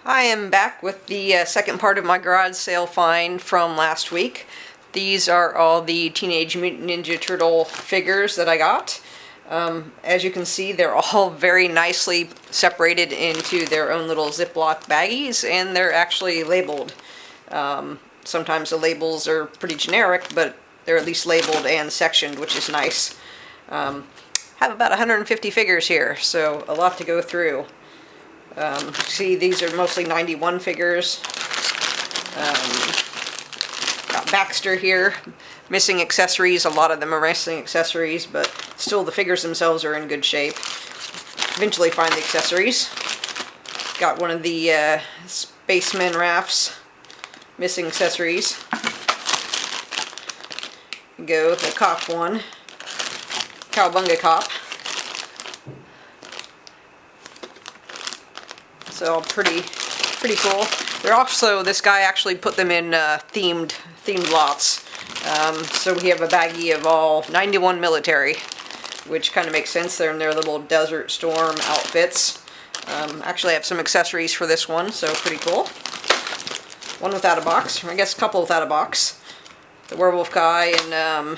I am back with the second part of my garage sale find from last week. These are all the Teenage Mutant Ninja Turtle figures that I got. As you can see, they're all very nicely separated into their own little Ziploc baggies, and they're actually labeled. Sometimes the labels are pretty generic, but they're at least labeled and sectioned, which is nice. I have about 150 figures here, so a lot to go through. See, these are mostly 91 figures. Got Baxter here, missing accessories. A lot of them are missing accessories, but still the figures themselves are in good shape. Eventually find the accessories. Got one of the Spaceman rafts, missing accessories. Go the cop one, Cowabunga Cop. So pretty cool. They're also, this guy actually put them in themed lots. So we have a baggie of all 91 military, which kind of makes sense. They're in their little Desert Storm outfits. Actually I have some accessories for this one, so pretty cool. One without a box, or I guess a couple without a box. The werewolf guy, and I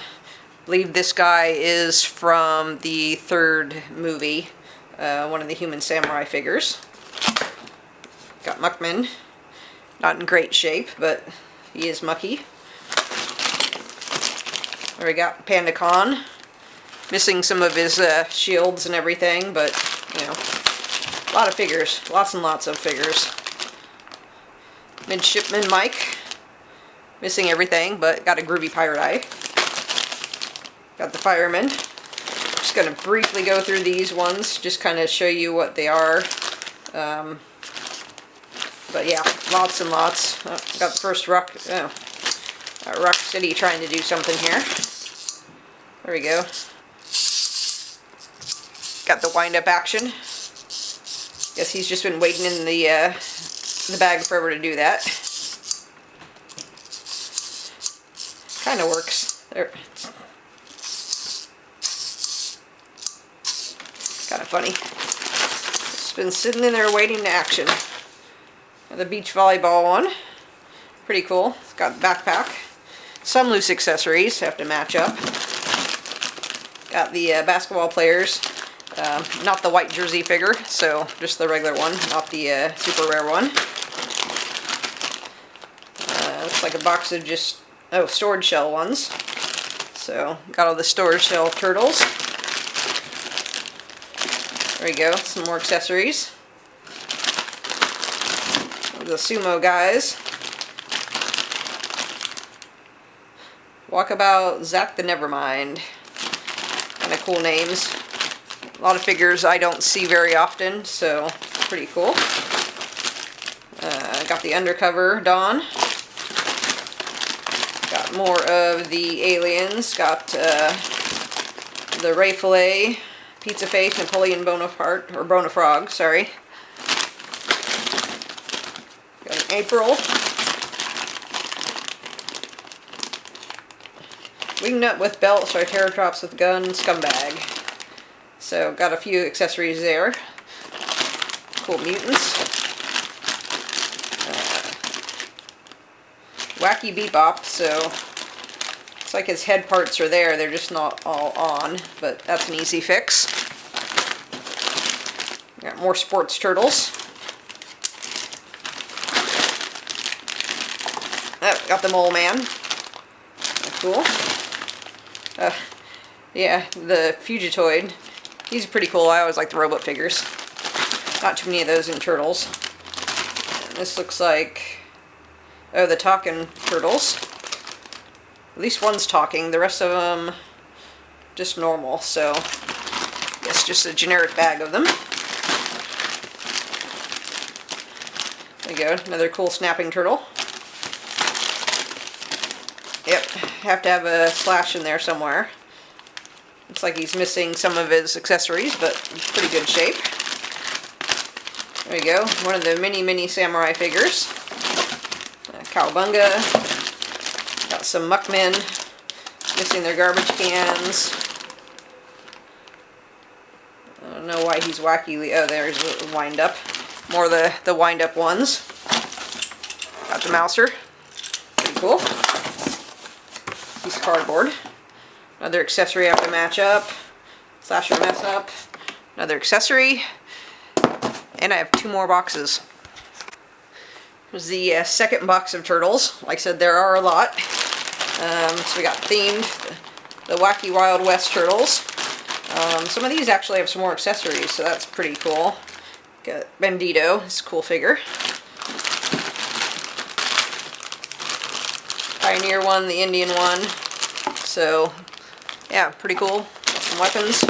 believe this guy is from the third movie, one of the human samurai figures. Got Muckman, not in great shape, but he is mucky. There we got Panda Khan, missing some of his shields and everything, but, you know, a lot of figures, lots and lots of figures. Midshipman Mike, missing everything, but got a groovy pirate eye. Got the fireman. Just going to briefly go through these ones, just kind of show you what they are. But yeah, lots and lots. Got the first Rock City trying to do something here. There we go. Got the wind-up action. Guess he's just been waiting in the bag forever to do that. Kind of works. There. Kind of funny. It's been sitting in there waiting to action. The beach volleyball one. Pretty cool. It's got the backpack. Some loose accessories have to match up. Got the basketball players. Not the white jersey figure, so just the regular one, not the super rare one. Looks like a box of just, storage shell ones. So, got all the storage shell turtles. There we go, some more accessories. The sumo guys. Walkabout Zack the Nevermind. Kind of cool names. A lot of figures I don't see very often, so pretty cool. Got the Undercover Dawn. Got more of the aliens. Got the Ray Fillet, Pizza Face, Napoleon Bonaparte, or Bonafrog, sorry. Got an April. Wingnut with belt, Triceratops with gun, Scumbag. So, got a few accessories there. Cool mutants. Wacky Bebop, so it's like his head parts are there, they're just not all on, but that's an easy fix. Got more sports turtles. Oh, got the Mole Man. Cool. Yeah, the Fugitoid. He's pretty cool. I always like the robot figures. Not too many of those in Turtles. And this looks like, the talking turtles. At least one's talking. The rest of them just normal. So, I guess just a generic bag of them. There you go. Another cool snapping turtle. Yep, have to have a slash in there somewhere. Looks like he's missing some of his accessories, but in pretty good shape. There we go, one of the mini samurai figures. Cowabunga. Got some Muckmen, missing their garbage cans. I don't know why he's wacky. Oh, there's a wind up. More of the wind-up ones. Got the Mouser. Pretty cool. Piece of cardboard. Another accessory I have to match up. Slash or mess up. Another accessory. And I have 2 more boxes. Here's the second box of Turtles. Like I said, there are a lot. So we got themed, the Wacky Wild West Turtles. Some of these actually have some more accessories, so that's pretty cool. Got Bandito, it's a cool figure. Pioneer one, the Indian one. So, yeah, pretty cool. Got some weapons.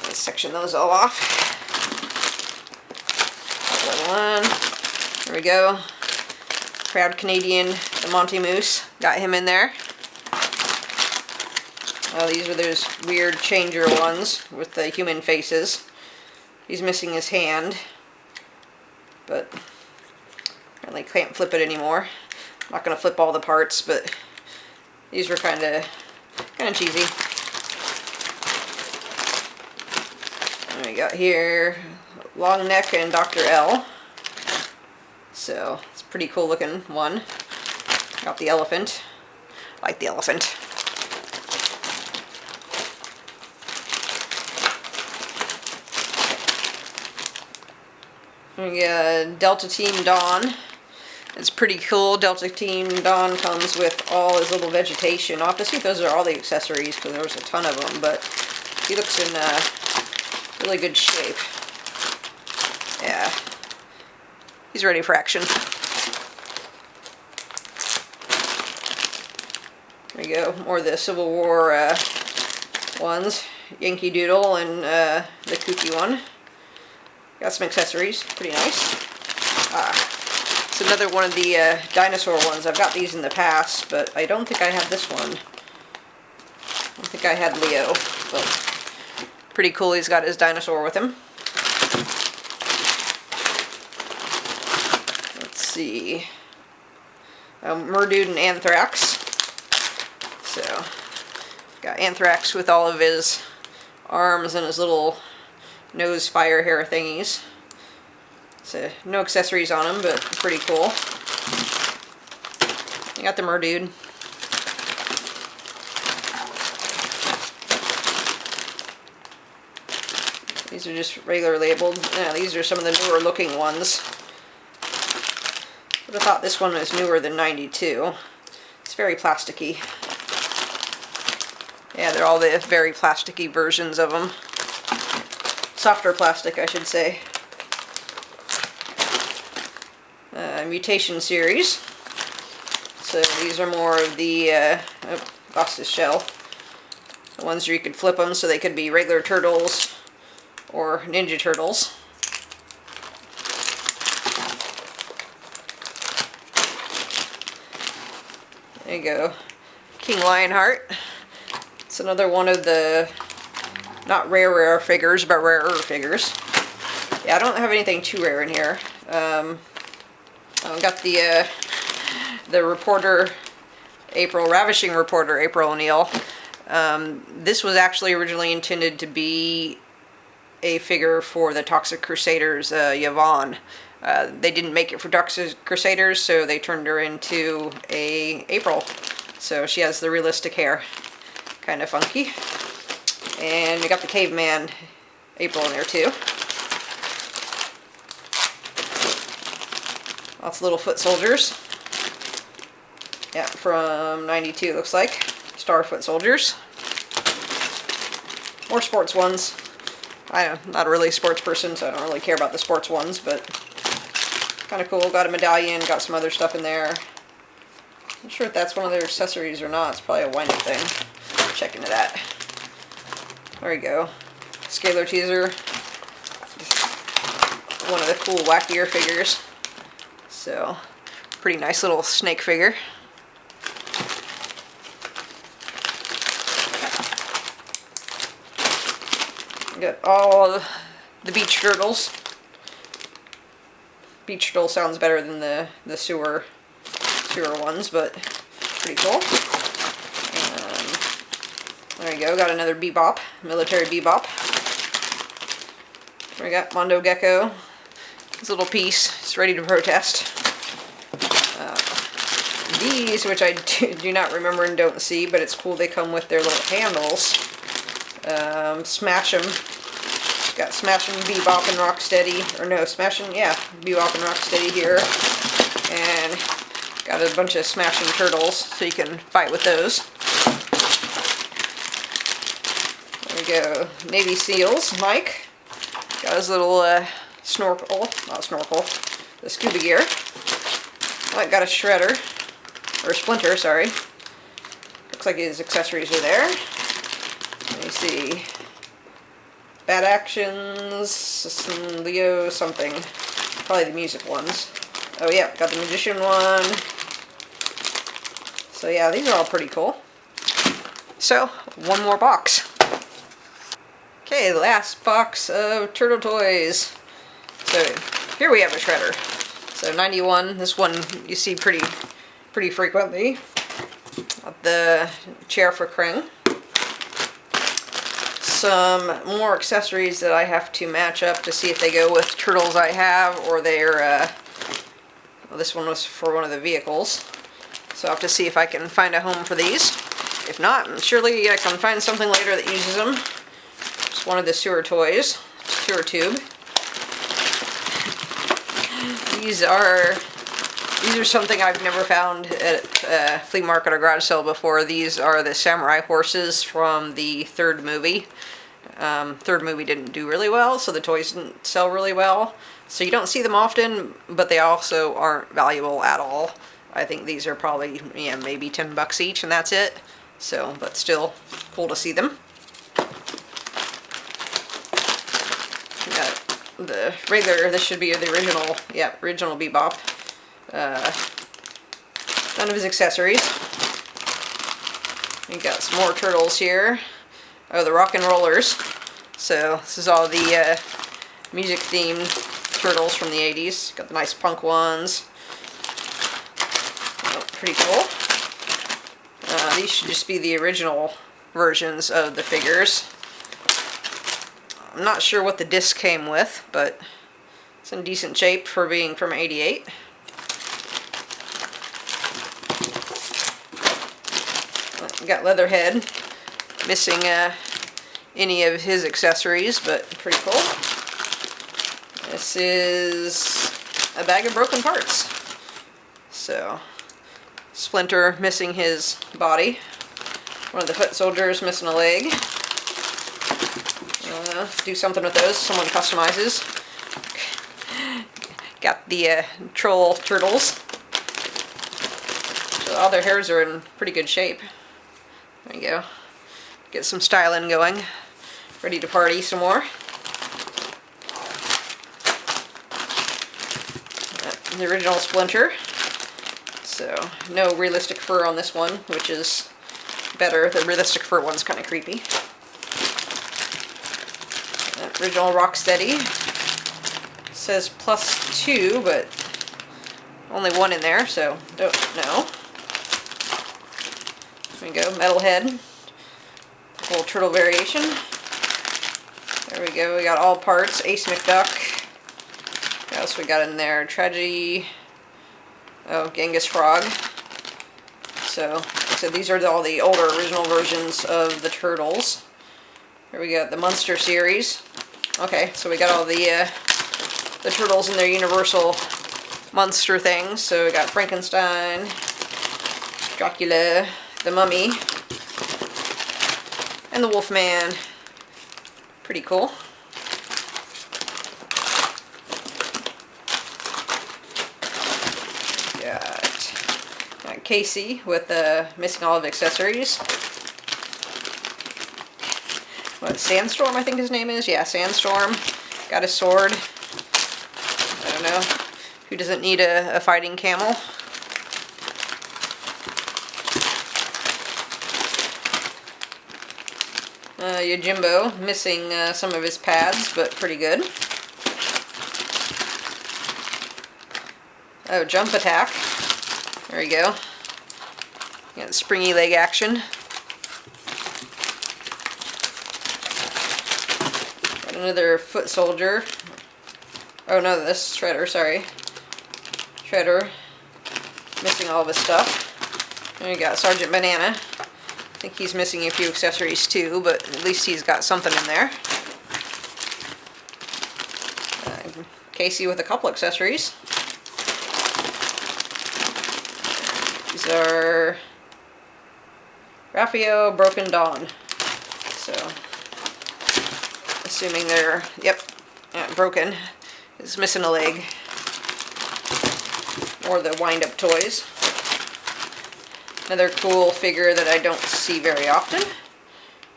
Let's section those all off. One. There we go. Proud Canadian, the Monty Moose. Got him in there. Oh, these are those weird changer ones with the human faces. He's missing his hand, but apparently can't flip it anymore. I'm not gonna flip all the parts, but these were kind of cheesy. And we got here Long Neck and Dr. L. So it's a pretty cool looking one. Got the elephant. I like the elephant. We got Delta Team Dawn. It's pretty cool. Delta Team Dawn comes with all his little vegetation. I'll have to see if those are all the accessories because there was a ton of them, but he looks in really good shape. Yeah. He's ready for action. There we go. More of the Civil War ones. Yankee Doodle and the Kooky one. Got some accessories. Pretty nice. It's another one of the dinosaur ones. I've got these in the past, but I don't think I have this one. I don't think I had Leo, but pretty cool. He's got his dinosaur with him. Let's see. Murdude and Anthrax. So, got Anthrax with all of his arms and his little nose fire hair thingies. So, no accessories on him, but pretty cool. You got the Murdude. These are just regular labeled. Yeah, these are some of the newer looking ones. Would have thought this one was newer than 92. It's very plasticky. Yeah, they're all the very plasticky versions of them. Softer plastic, I should say. Mutation series. So these are more of the, lost his shell. The ones where you could flip them so they could be regular turtles or Ninja Turtles. There you go. King Lionheart. It's another one of the not rare figures, but rarer figures. Yeah, I don't have anything too rare in here. I've got the reporter April, Ravishing Reporter April O'Neil. This was actually originally intended to be a figure for the Toxic Crusaders, Yvonne. They didn't make it for Toxic Crusaders, so they turned her into a April. So she has the realistic hair. Kind of funky. And we got the Caveman April in there too. Lots of little foot soldiers. Yeah, from 92 looks like. Star foot soldiers. More sports ones. I'm not really a sports person, so I don't really care about the sports ones, but kind of cool. Got a medallion, got some other stuff in there. Not sure if that's one of their accessories or not. It's probably a wind-up thing. Check into that. There we go. Scalar Teaser. One of the cool wackier figures. So, pretty nice little snake figure. Got all the Beach Turtles. Beach Turtle sounds better than the sewer ones, but pretty cool. There you go, got another Bebop, military Bebop. We got Mondo Gecko. His little piece. He's ready to protest. These, which I do not remember and don't see, but it's cool they come with their little handles. Smash 'em. Got Smash 'em, Bebop, and Rocksteady. Or no, Smash 'em, yeah, Bebop and Rocksteady here. And got a bunch of Smash 'em Turtles, so you can fight with those. There we go. Navy SEALs, Mike. Got his little snorkel, not snorkel, the scuba gear. Mike got a shredder. Or Splinter, sorry. Looks like his accessories are there. Let me see. Bad Actions, Leo something. Probably the music ones. Oh yeah, got the Magician one. So yeah, these are all pretty cool. So, one more box. Okay, last box of Turtle Toys. So, here we have a shredder. So 91, this one you see pretty frequently. The chair for Krang. Some more accessories that I have to match up to see if they go with turtles I have, or they're, well, this one was for one of the vehicles. So I'll have to see if I can find a home for these. If not, surely I can find something later that uses them. Just one of the sewer toys, sewer tube. These are something I've never found at a flea market or garage sale before. These are the samurai horses from the third movie. Third movie didn't do really well, so the toys didn't sell really well. So you don't see them often, but they also aren't valuable at all. I think these are probably, yeah, maybe 10 bucks each, and that's it. So, but still cool to see them. Got the regular, this should be the original, yeah, original Bebop. None of his accessories. We got some more turtles here. Oh, the rock and rollers. So this is all the music themed turtles from the 80s. Got the nice punk ones. Oh, pretty cool. These should just be the original versions of the figures. I'm not sure what the disc came with, but it's in decent shape for being from '88. Got Leatherhead, missing any of his accessories, but pretty cool. This is a bag of broken parts. So, Splinter missing his body. One of the foot soldiers missing a leg. Do something with those, someone customizes. Got the troll turtles. So all their hairs are in pretty good shape. There you go. Get some styling going. Ready to party some more. The original Splinter. So, no realistic fur on this one, which is better. The realistic fur one's kind of creepy. Original Rocksteady. Says +2, but only one in there, so don't know. There we go, Metalhead. Little turtle variation. There we go, we got all parts. Ace McDuck. What else we got in there? Tragedy. Oh, Genghis Frog. So these are all the older original versions of the Turtles. Here we got the Munster series. Okay, so we got all the Turtles in their Universal Munster things. So we got Frankenstein, Dracula, the Mummy, and the Wolfman. Pretty cool. Got Casey with missing all of the accessories. What, Sandstorm, I think his name is? Yeah, Sandstorm. Got a sword. I don't know. Who doesn't need a fighting camel? Yojimbo, missing some of his pads, but pretty good. Oh, Jump Attack. There you go. Got springy leg action. Got Another foot soldier. Oh no, this is Shredder, sorry. Shredder. Missing all of his stuff. And we got Sergeant Banana. I think he's missing a few accessories too, but at least he's got something in there. Casey with a couple accessories. These are Raphael, Broken Dawn. So, assuming they're, yep, broken. It's missing a leg. Or the wind-up toys. Another cool figure that I don't see very often.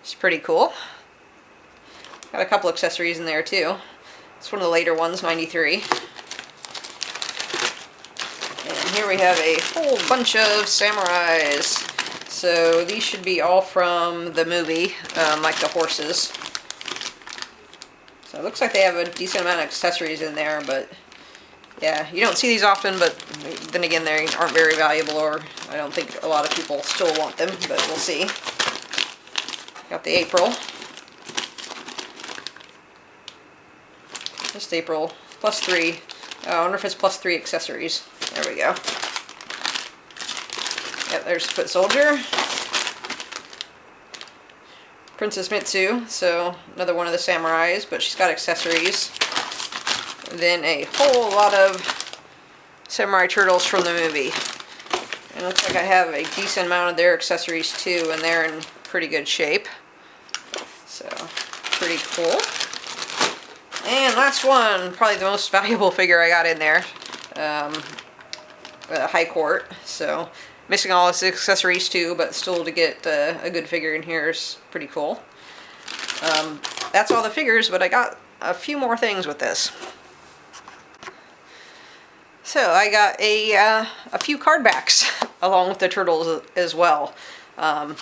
It's pretty cool. Got a couple accessories in there too. It's one of the later ones, 93. And here we have a whole bunch of samurais. So these should be all from the movie, like the horses. So it looks like they have a decent amount of accessories in there, but yeah, you don't see these often, but then again, they aren't very valuable, or I don't think a lot of people still want them, but we'll see. Got the April. Just April, +3. Oh, I wonder if it's +3 accessories. There we go. Yep, there's Foot Soldier. Princess Mitsu, so another one of the samurais, but she's got accessories. Then a whole lot of Samurai Turtles from the movie. And it looks like I have a decent amount of their accessories too, and they're in pretty good shape. So, pretty cool. And last one, probably the most valuable figure I got in there. High Court. So, missing all his accessories too, but still to get a good figure in here is pretty cool. That's all the figures, but I got a few more things with this. So I got a few card backs along with the Turtles as well. You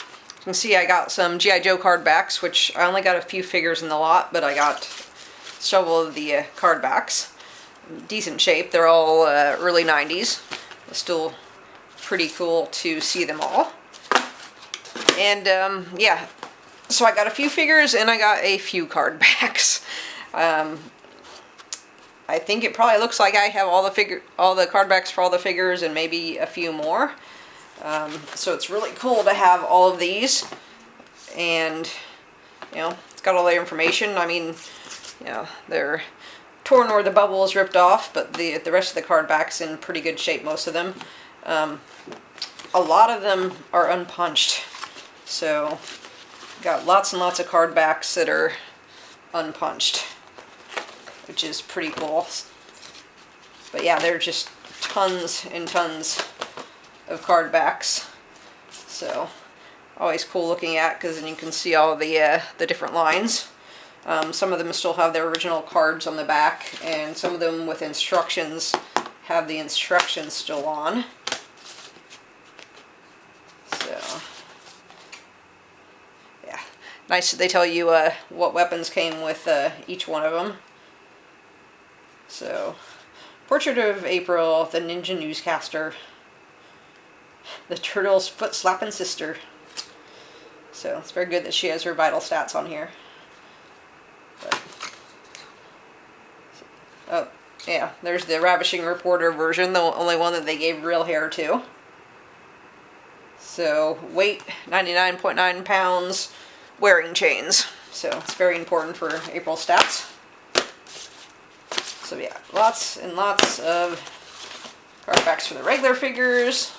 can see I got some G.I. Joe card backs, which I only got a few figures in the lot, but I got several of the card backs. Decent shape. They're all early 90s. It's still pretty cool to see them all. And yeah, so I got a few figures and I got a few card backs. I think it probably looks like I have all the card backs for all the figures and maybe a few more. So it's really cool to have all of these, and you know, it's got all the information. I mean, you know, they're torn where the bubble is ripped off, but the rest of the card backs in pretty good shape, most of them. A lot of them are unpunched, so got lots and lots of card backs that are unpunched, which is pretty cool. But yeah, there are just tons and tons of card backs. So always cool looking at, because then you can see all the different lines. Some of them still have their original cards on the back, and some of them with instructions have the instructions still on. So yeah, nice that they tell you what weapons came with each one of them. So, Portrait of April, the Ninja Newscaster, the Turtles' foot-slapping sister. So, it's very good that she has her vital stats on here. But, oh, yeah, there's the Ravishing Reporter version, the only one that they gave real hair to. So, weight, 99.9 pounds, wearing chains. So, it's very important for April stats. So yeah, lots and lots of card backs for the regular figures.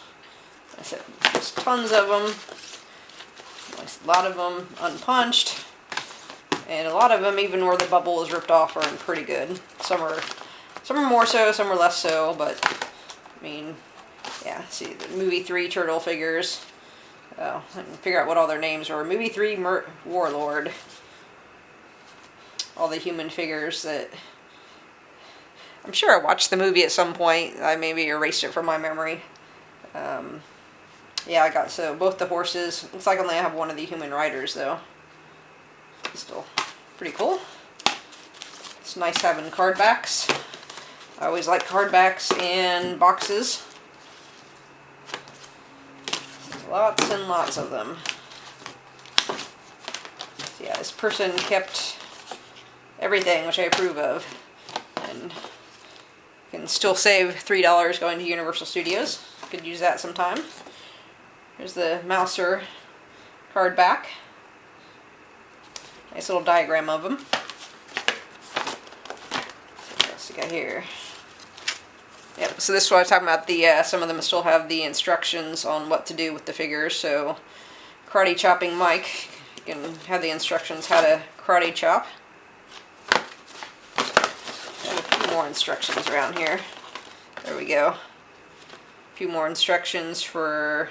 I said just tons of them. A lot of them unpunched. And a lot of them, even where the bubble is ripped off, are in pretty good. Some are more so, some are less so, but I mean, yeah, see the movie 3 turtle figures. I can figure out what all their names are. Movie 3 Warlord. All the human figures that I'm sure I watched the movie at some point. I maybe erased it from my memory. Yeah, I got both the horses. Looks like I only have one of the human riders though. Still pretty cool. It's nice having card backs. I always like card backs and boxes. Lots and lots of them. So yeah, this person kept everything, which I approve of. And you can still save $3 going to Universal Studios. Could use that sometime. Here's the Mouser card back. Nice little diagram of them. What else we got here? Yep, so this is what I was talking about. The some of them still have the instructions on what to do with the figures. So, karate chopping Mike, you can have the instructions how to karate chop. And a few more instructions around here. There we go. A few more instructions for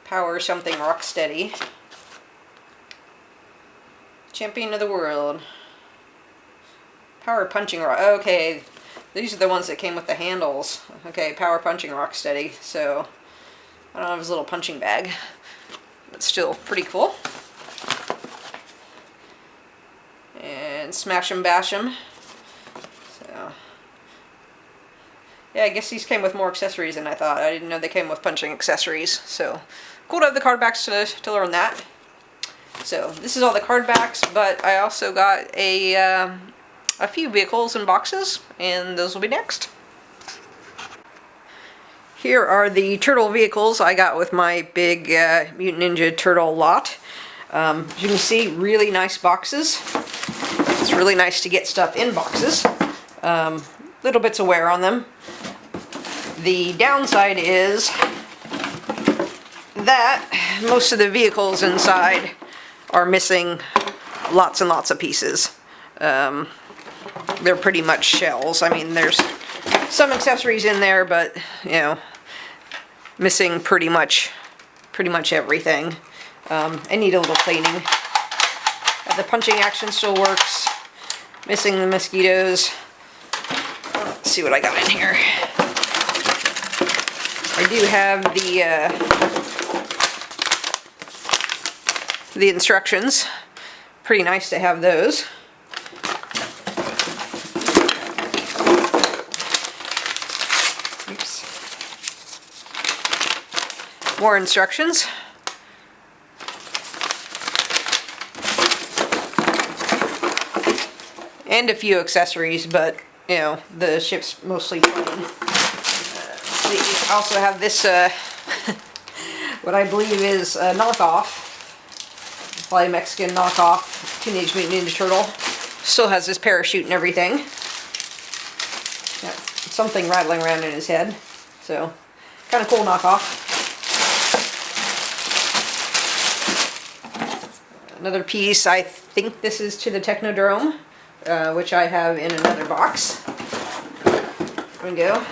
Power something rock steady. Champion of the world. Power punching rock. Okay. These are the ones that came with the handles. Okay, Power Punching Rocksteady. So, I don't have his little punching bag. But still pretty cool. And Smash 'em Bash 'em. So, yeah, I guess these came with more accessories than I thought. I didn't know they came with punching accessories. So, cool to have the card backs to learn that. So, this is all the card backs, but I also got a few vehicles in boxes, and those will be next. Here are the turtle vehicles I got with my big Mutant Ninja Turtle lot. As you can see, really nice boxes. It's really nice to get stuff in boxes. Little bits of wear on them. The downside is that most of the vehicles inside are missing lots and lots of pieces. They're pretty much shells. I mean, there's some accessories in there, but, you know, missing pretty much everything. I need a little cleaning. The punching action still works. Missing the mosquitoes. Let's see what I got in here. I do have the instructions. Pretty nice to have those. More instructions. And a few accessories, but, you know, the ship's mostly plain. We also have this, what I believe is a knockoff, probably Mexican knockoff, Teenage Mutant Ninja Turtle. Still has his parachute and everything. Got something rattling around in his head. So, kind of cool knockoff. Another piece, I think this is to the Technodrome, which I have in another box. There we go.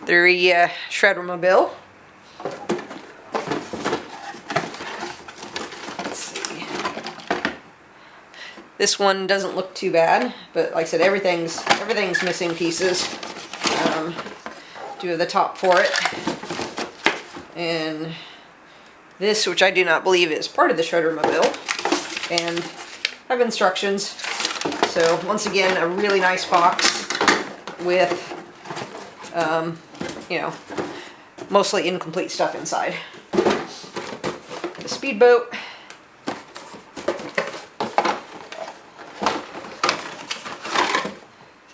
The Shredder-mobile. Let's see. This one doesn't look too bad, but like I said, everything's missing pieces. Do have the top for it. And this, which I do not believe is part of the Shredder-mobile. And have instructions. So once again, a really nice box with, you know, mostly incomplete stuff inside. The speedboat.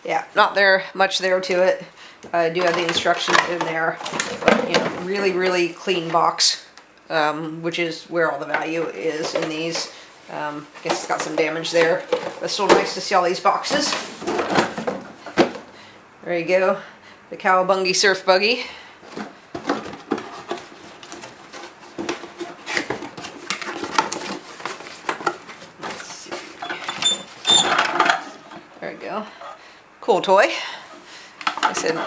Yeah, not much there to it. I do have the instructions in there, but, you know, really clean box, which is where all the value is in these. I guess it's got some damage there, but still nice to see all these boxes. There you go, the Cowabungy Surf Buggy. Let's see. There we go. Cool toy. Like I said,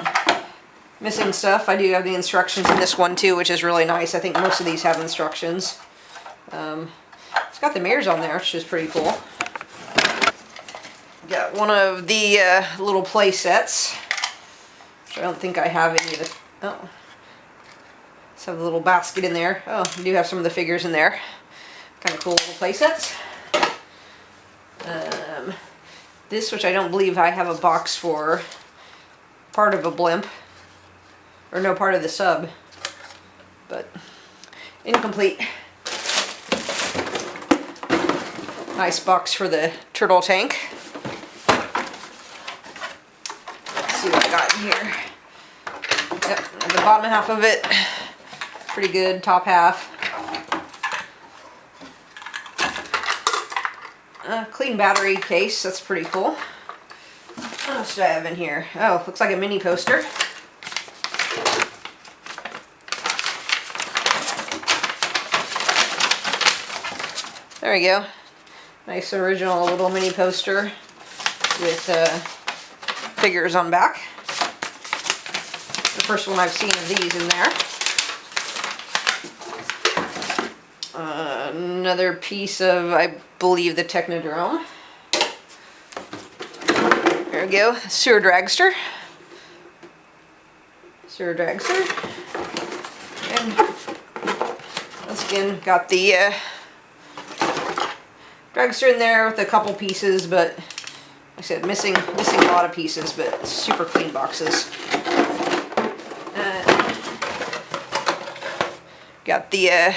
missing stuff. I do have the instructions in this one too, which is really nice. I think most of these have instructions. It's got the mirrors on there, which is pretty cool. Got one of the little play sets. I don't think I have any of the... Oh. Let's have a little basket in there. Oh, I do have some of the figures in there. Kind of cool little play sets. This, which I don't believe I have a box for. Part of a blimp. Or no, part of the sub. But incomplete. Nice box for the turtle tank. Let's see what I got in here. Yep, the bottom half of it, pretty good. Top half. Clean battery case, that's pretty cool. What else do I have in here? Oh, looks like a mini poster. There we go. Nice original little mini poster with figures on back. The first one I've seen of these in there. Another piece of, I believe, the Technodrome. There we go. Sewer Dragster. Sewer Dragster. And once again, got the dragster in there with a couple pieces, but like I said, missing a lot of pieces, but super clean boxes. Got the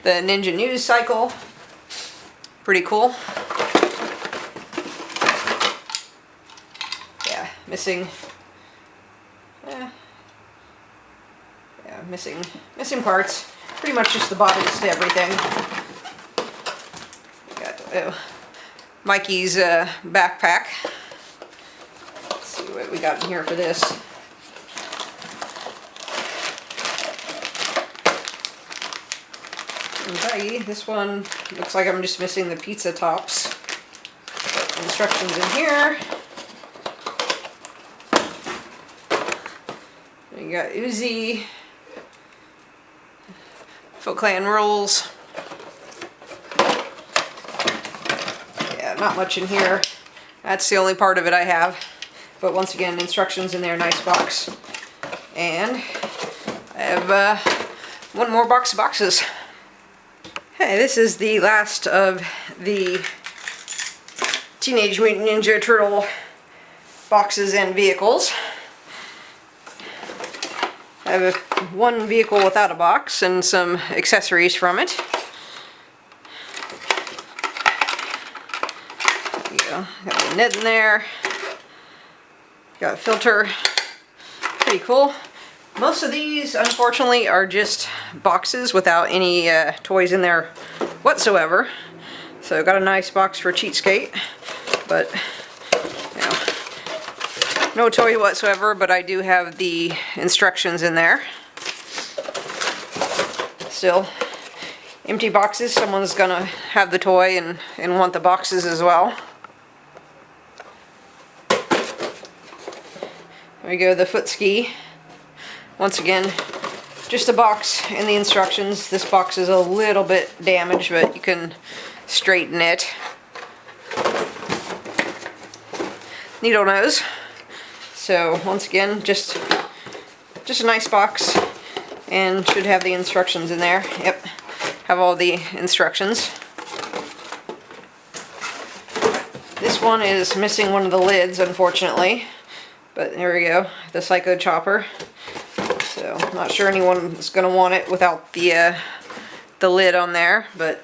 Ninja News Cycle. Pretty cool. Yeah, missing parts. Pretty much just the bottoms to everything. Got Mikey's backpack. Let's see what we got in here for this. Baggy. This one looks like I'm just missing the pizza tops. Instructions in here. You got Uzi, Foot Clan rules. Yeah, not much in here. That's the only part of it I have. But once again, instructions in there, nice box. And I have one more box of boxes. Hey, this is the last of the Teenage Mutant Ninja Turtle boxes and vehicles. I have one vehicle without a box and some accessories from it. There you go. Got the net in there. Got a filter. Pretty cool. Most of these, unfortunately, are just boxes without any toys in there whatsoever. So got a nice box for Cheapskate, but you know, no toy whatsoever. But I do have the instructions in there. Still, empty boxes. Someone's gonna have the toy and want the boxes as well. There we go, the foot ski. Once again, just a box and the instructions. This box is a little bit damaged, but you can straighten it. Needle nose. So once again, just a nice box, and should have the instructions in there. Yep, have all the instructions. This one is missing one of the lids, unfortunately, but there we go, the Psycho Chopper. So, not sure anyone's going to want it without the lid on there, but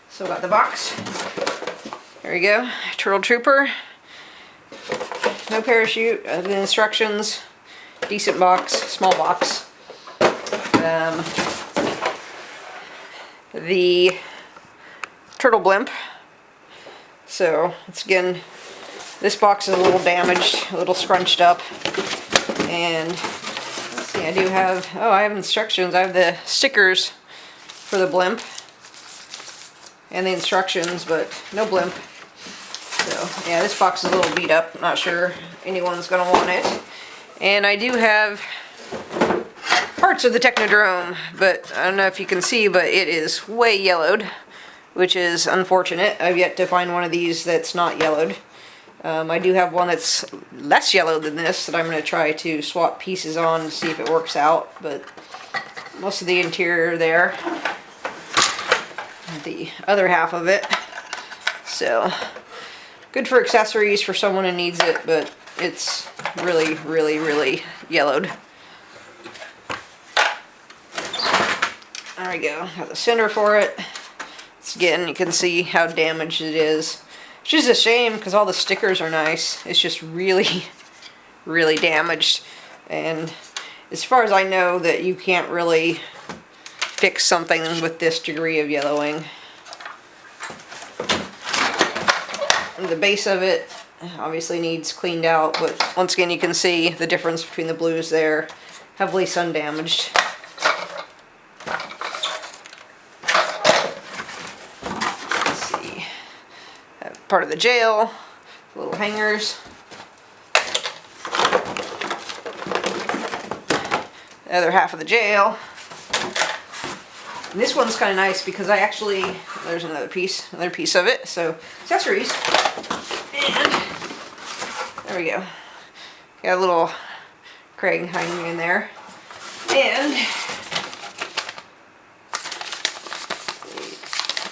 still got the box. There we go. Turtle Trooper. No parachute. The instructions. Decent box. Small box. The Turtle Blimp. So, once again, this box is a little damaged, a little scrunched up, and I do have, I have instructions. I have the stickers for the blimp and the instructions, but no blimp. So, yeah, this box is a little beat up. Not sure anyone's going to want it. And I do have parts of the Technodrome, but I don't know if you can see, but it is way yellowed, which is unfortunate. I've yet to find one of these that's not yellowed. I do have one that's less yellow than this that I'm going to try to swap pieces on to see if it works out, but most of the interior there, the other half of it. So, good for accessories for someone who needs it, but it's really, really, really yellowed. There we go, got the center for it. Again, you can see how damaged it is. Which is a shame because all the stickers are nice. It's just really, really damaged. And as far as I know, that you can't really fix something with this degree of yellowing. And the base of it obviously needs cleaned out, but once again you can see the difference between the blues there. Heavily sun damaged. Let's see. Part of the jail, little hangers. The other half of the jail. And this one's kind of nice because I actually, there's another piece of it. So accessories, and there we go. Got a little Craig hanging in there, and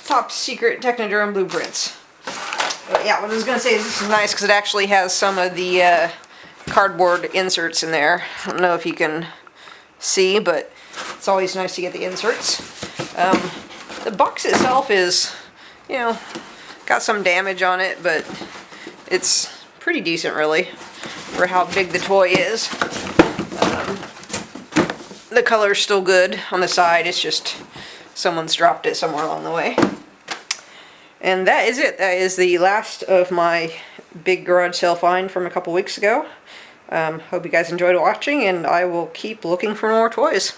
top secret Technoderm blueprints. But yeah, what I was gonna say is this is nice because it actually has some of the cardboard inserts in there. I don't know if you can see, but it's always nice to get the inserts. The box itself is, you know, got some damage on it, but it's pretty decent really for how big the toy is. The color's still good on the side, it's just someone's dropped it somewhere along the way. And that is it. That is the last of my big garage sale find from a couple weeks ago. Hope you guys enjoyed watching, and I will keep looking for more toys.